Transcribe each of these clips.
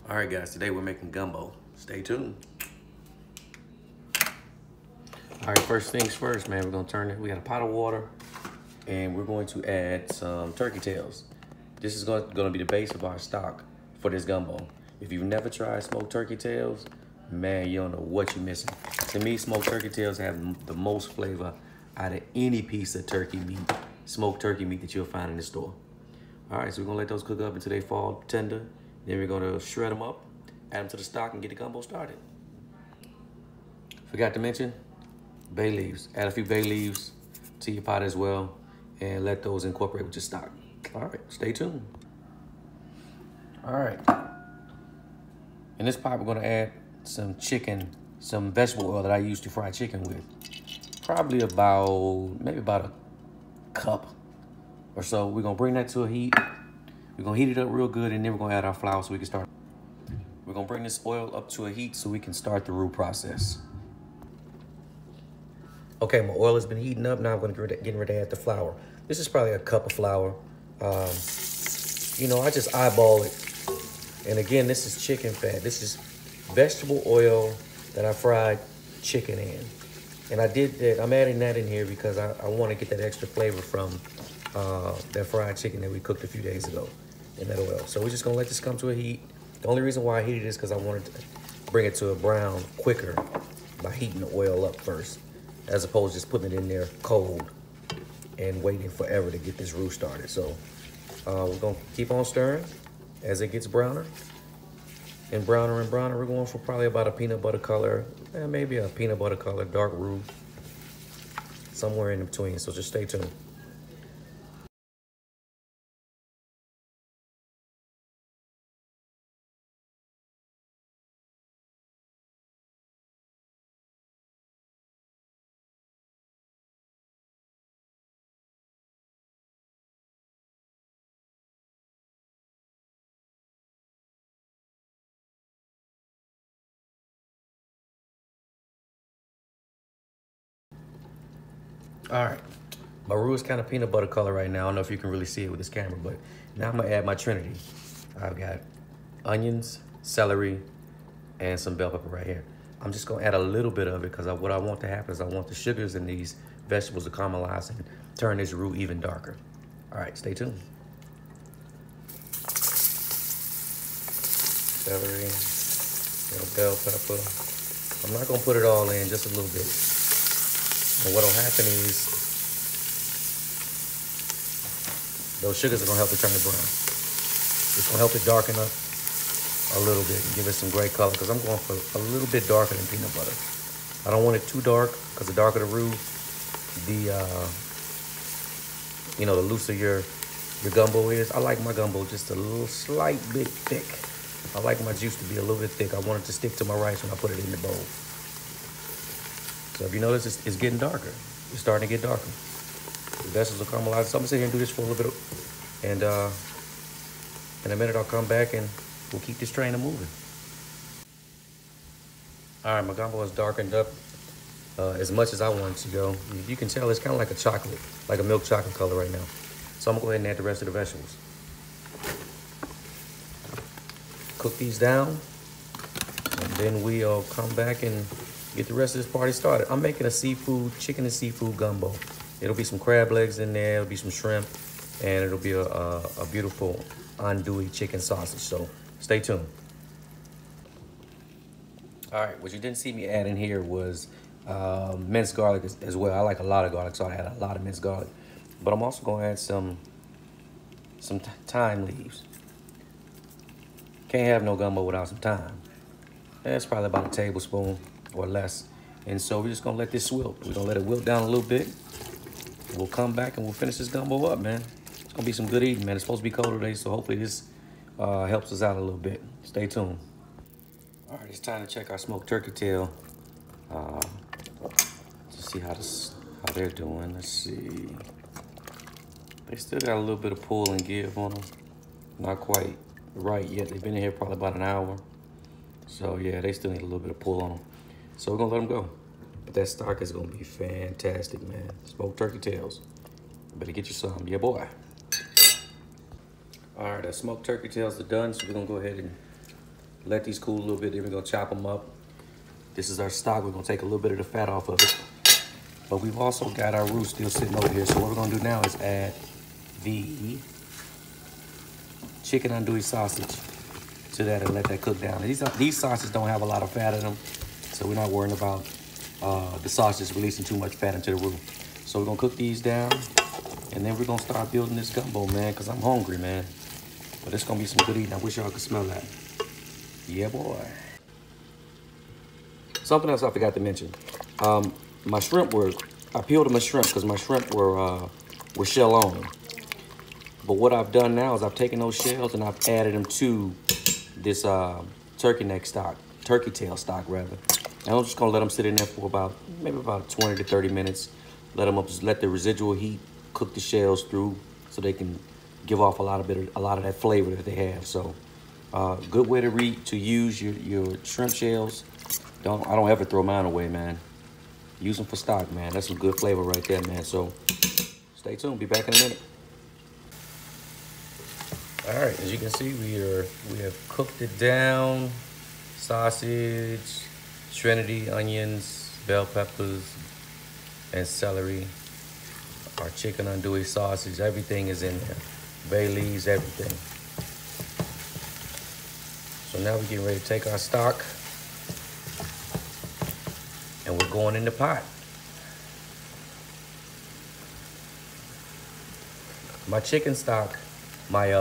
All right, guys, today we're making gumbo. Stay tuned. All right, first things first, man, we're gonna turn it. We got a pot of water and we're going to add some turkey tails. This is gonna be the base of our stock for this gumbo. If you've never tried smoked turkey tails, man, you don't know what you're missing. To me, smoked turkey tails have the most flavor out of any piece of turkey meat, smoked turkey meat that you'll find in the store. All right, so we're gonna let those cook up until they fall tender. Then we're gonna shred them up, add them to the stock, and get the gumbo started. Forgot to mention, bay leaves. Add a few bay leaves to your pot as well, and let those incorporate with your stock. All right, stay tuned. All right. In this pot, we're gonna add some chicken, some vegetable oil that I use to fry chicken with. Probably maybe about a cup or so. We're gonna bring that to a heat. We're gonna heat it up real good, and then we're gonna add our flour so we can start. We're gonna bring this oil up to a heat so we can start the roux process. Okay, my oil has been heating up. Now I'm gonna get ready to add the flour. This is probably a cup of flour. I just eyeball it. And again, this is chicken fat. This is vegetable oil that I fried chicken in. And I did that, I'm adding that in here because I wanna get that extra flavor from that fried chicken that we cooked a few days ago in that oil. So we're just gonna let this come to a heat. The only reason why I heated it is because I wanted to bring it to a brown quicker by heating the oil up first, as opposed to just putting it in there cold and waiting forever to get this roux started. So we're gonna keep on stirring as it gets browner and browner and browner. We're going for probably about a peanut butter color, maybe a peanut butter color, dark roux, somewhere in between. So just stay tuned. All right, my roux is kind of peanut butter color right now. I don't know if you can really see it with this camera, but now I'm gonna add my trinity. I've got onions, celery, and some bell pepper right here. I'm just gonna add a little bit of it because what I want to happen is I want the sugars in these vegetables to caramelize and turn this roux even darker. All right, stay tuned. Celery, bell pepper. I'm not gonna put it all in, just a little bit. And what'll happen is those sugars are gonna help it turn it brown. It's gonna help it darken up a little bit and give it some great color, because I'm going for a little bit darker than peanut butter. I don't want it too dark, because the darker the roux, the looser your gumbo is. I like my gumbo just a little slight bit thick. I like my juice to be a little bit thick. I want it to stick to my rice when I put it in the bowl. So if you notice, it's getting darker. It's starting to get darker. The vegetables will caramelize. So I'm gonna sit here and do this for a little bit. And in a minute, I'll come back and we'll keep this train moving. All right, my gumbo is darkened up as much as I want it to go. You can tell it's kind of like a chocolate, like a milk chocolate color right now. So I'm gonna go ahead and add the rest of the vegetables. Cook these down, and then we'll come back and get the rest of this party started. I'm making a chicken and seafood gumbo. It'll be some crab legs in there, it'll be some shrimp, and it'll be a beautiful andouille chicken sausage. So stay tuned. All right, what you didn't see me add in here was minced garlic as well. I like a lot of garlic, so I add a lot of minced garlic. But I'm also gonna add some thyme leaves. Can't have no gumbo without some thyme. That's probably about a tablespoon or less. And so we're just gonna let this wilt. We're gonna let it wilt down a little bit. We'll come back and we'll finish this gumbo up, man. It's gonna be some good eating, man. It's supposed to be cold today, so hopefully this helps us out a little bit. Stay tuned. All right, it's time to check our smoked turkey tail to see how they're doing. Let's see. They still got a little bit of pull and give on them. Not quite right yet. They've been in here probably about an hour. So yeah, they still need a little bit of pull on them. So we're gonna let them go. But that stock is gonna be fantastic, man. Smoked turkey tails. Better get you some, yeah boy. All right, the smoked turkey tails are done, so we're gonna go ahead and let these cool a little bit, then we're gonna chop them up. This is our stock. We're gonna take a little bit of the fat off of it. But we've also got our roux still sitting over here. So what we're gonna do now is add the chicken andouille sausage to that and let that cook down. These sausages don't have a lot of fat in them, so we're not worrying about the sausages releasing too much fat into the roux. So we're gonna cook these down, and then we're gonna start building this gumbo, man, because I'm hungry, man. But it's gonna be some good eating. I wish y'all could smell that. Yeah, boy. Something else I forgot to mention. My shrimp I peeled my shrimp because my shrimp were shell on. But what I've done now is I've taken those shells and I've added them to this turkey tail stock rather. And I'm just gonna let them sit in there for maybe about 20 to 30 minutes. Let the residual heat cook the shells through so they can give off a lot of that flavor that they have. So good way to use your shrimp shells. I don't ever throw mine away, man. Use them for stock, man. That's some good flavor right there, man. So stay tuned. Be back in a minute. All right, as you can see, we have cooked it down. Sausage, Trinity onions, bell peppers, and celery. Our chicken andouille sausage, everything is in there. Bay leaves, everything. So now we're getting ready to take our stock and we're going in the pot. My chicken stock, my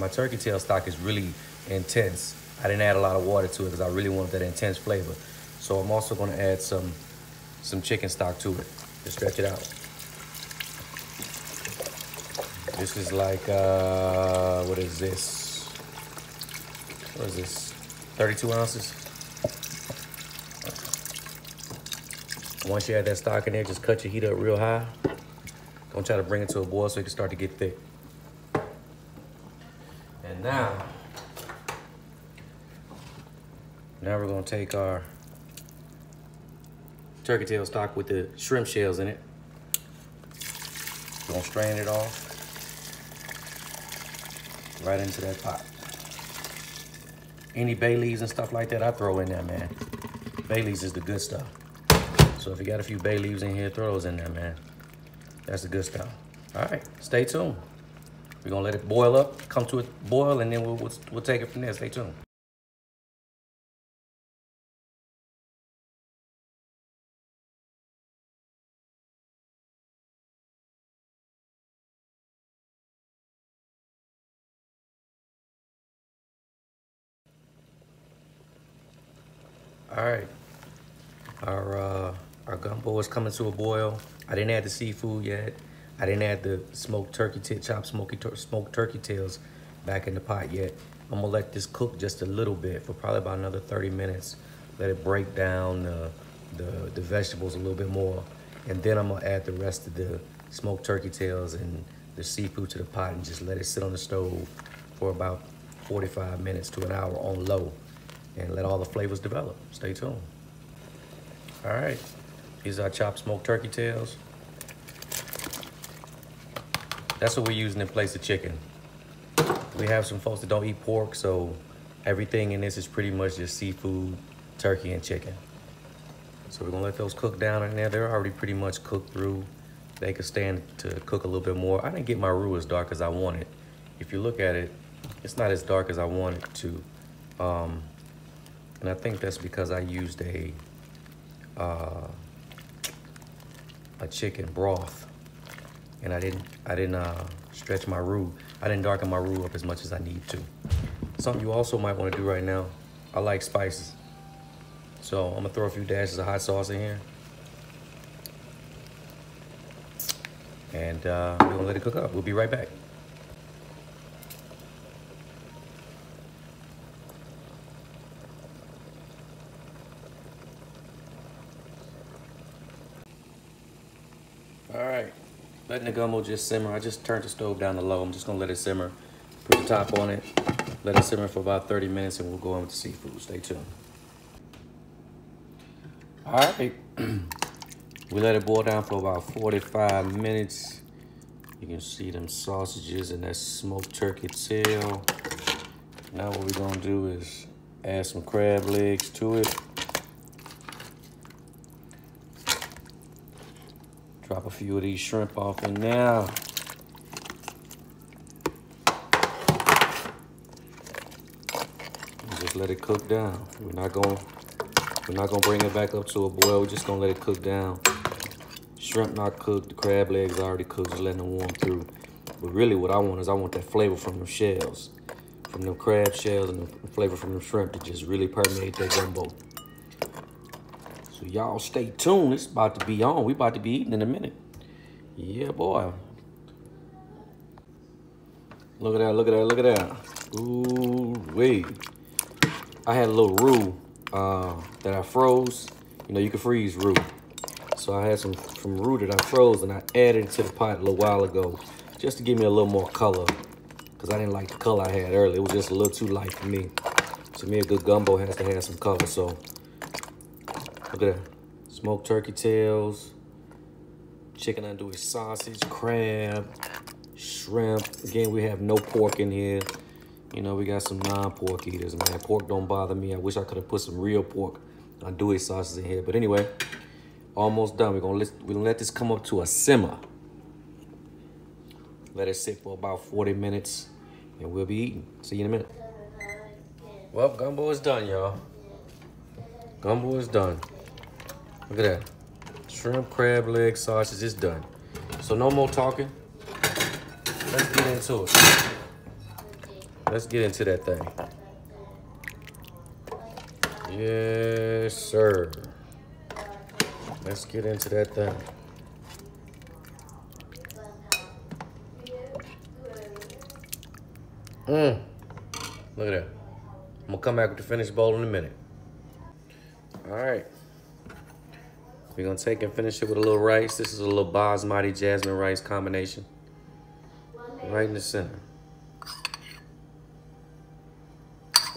turkey tail stock is really intense. I didn't add a lot of water to it because I really wanted that intense flavor. So I'm also gonna add some chicken stock to it to stretch it out. This is like, what is this? What is this? 32 ounces? Once you add that stock in there, just cut your heat up real high. Don't try to bring it to a boil so it can start to get thick. And now we're gonna take our turkey tail stock with the shrimp shells in it. We're gonna strain it off right into that pot. Any bay leaves and stuff like that, I throw in there, man. Bay leaves is the good stuff. So if you got a few bay leaves in here, throw those in there, man. That's the good stuff. All right, stay tuned. We're gonna let it boil up, come to a boil, and then we'll take it from there. Stay tuned. All right, our gumbo is coming to a boil. I didn't add the seafood yet. I didn't add the smoked turkey tails back in the pot yet. I'm gonna let this cook just a little bit for probably about another 30 minutes. Let it break down the vegetables a little bit more. And then I'm gonna add the rest of the smoked turkey tails and the seafood to the pot and just let it sit on the stove for about 45 minutes to an hour on low and let all the flavors develop. Stay tuned. All right, these are chopped smoked turkey tails. That's what we're using in place of chicken. We have some folks that don't eat pork, so everything in this is pretty much just seafood, turkey, and chicken. So we're gonna let those cook down in there. They're already pretty much cooked through. They could stand to cook a little bit more. I didn't get my roux as dark as I wanted. If you look at it, it's not as dark as I want it to. And I think that's because I used a chicken broth, and I didn't stretch my roux. I didn't darken my roux up as much as I need to. Something you also might want to do right now, I like spices. So I'm gonna throw a few dashes of hot sauce in here. And we're gonna let it cook up. We'll be right back. All right, letting the gumbo just simmer. I just turned the stove down to low. I'm just gonna let it simmer. Put the top on it, let it simmer for about 30 minutes and we'll go in with the seafood. Stay tuned. All right, we let it boil down for about 45 minutes. You can see them sausages and that smoked turkey tail. Now what we're gonna do is Add some crab legs to it. Drop a few of these shrimp off in now. Just let it cook down. We're not gonna bring it back up to a boil. We're just gonna let it cook down. Shrimp not cooked, the crab legs already cooked, just letting them warm through. But really what I want is I want that flavor from them shells, from them crab shells, and the flavor from the shrimp to just really permeate that gumbo. So y'all stay tuned. It's about to be on. We about to be eating in a minute. Yeah, boy. Look at that, look at that, look at that. Ooh, wait. I had a little roux that I froze. You know, you can freeze roux. So I had some roux that I froze and I added it to the pot a little while ago just to give me a little more color, because I didn't like the color I had earlier. It was just a little too light for me. To me, a good gumbo has to have some color. So look at that. Smoked turkey tails, chicken andouille sausage, crab, shrimp. Again, we have no pork in here. You know, we got some non-pork eaters, man. Pork don't bother me. I wish I could have put some real pork andouille sausage in here. But anyway, almost done. We're gonna let this come up to a simmer. Let it sit for about 40 minutes, and we'll be eating. See you in a minute. Well, gumbo is done, y'all. Gumbo is done. Look at that. Shrimp, crab leg, sausage is done. So no more talking. Let's get into it. Let's get into that thing. Yes, sir. Let's get into that thing. Look at that. I'm gonna come back with the finished bowl in a minute. All right. We're gonna take and finish it with a little rice. This is a little basmati jasmine rice combination. Right in the center.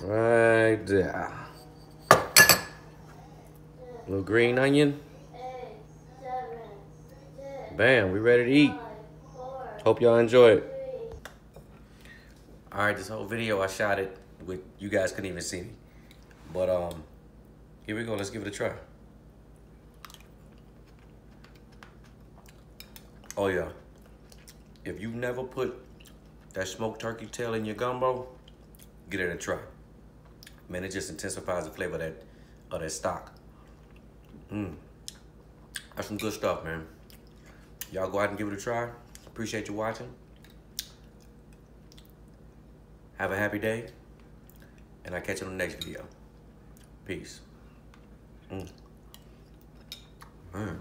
Right there. Little green onion. Bam, we ready to eat. Hope y'all enjoy it. All right, this whole video I shot it with, you guys couldn't even see me. But here we go, let's give it a try. Oh yeah, if you've never put that smoked turkey tail in your gumbo, give it a try. Man, it just intensifies the flavor of that stock. That's some good stuff, man. Y'all go out and give it a try. Appreciate you watching. Have a happy day, and I'll catch you on the next video. Peace. Man.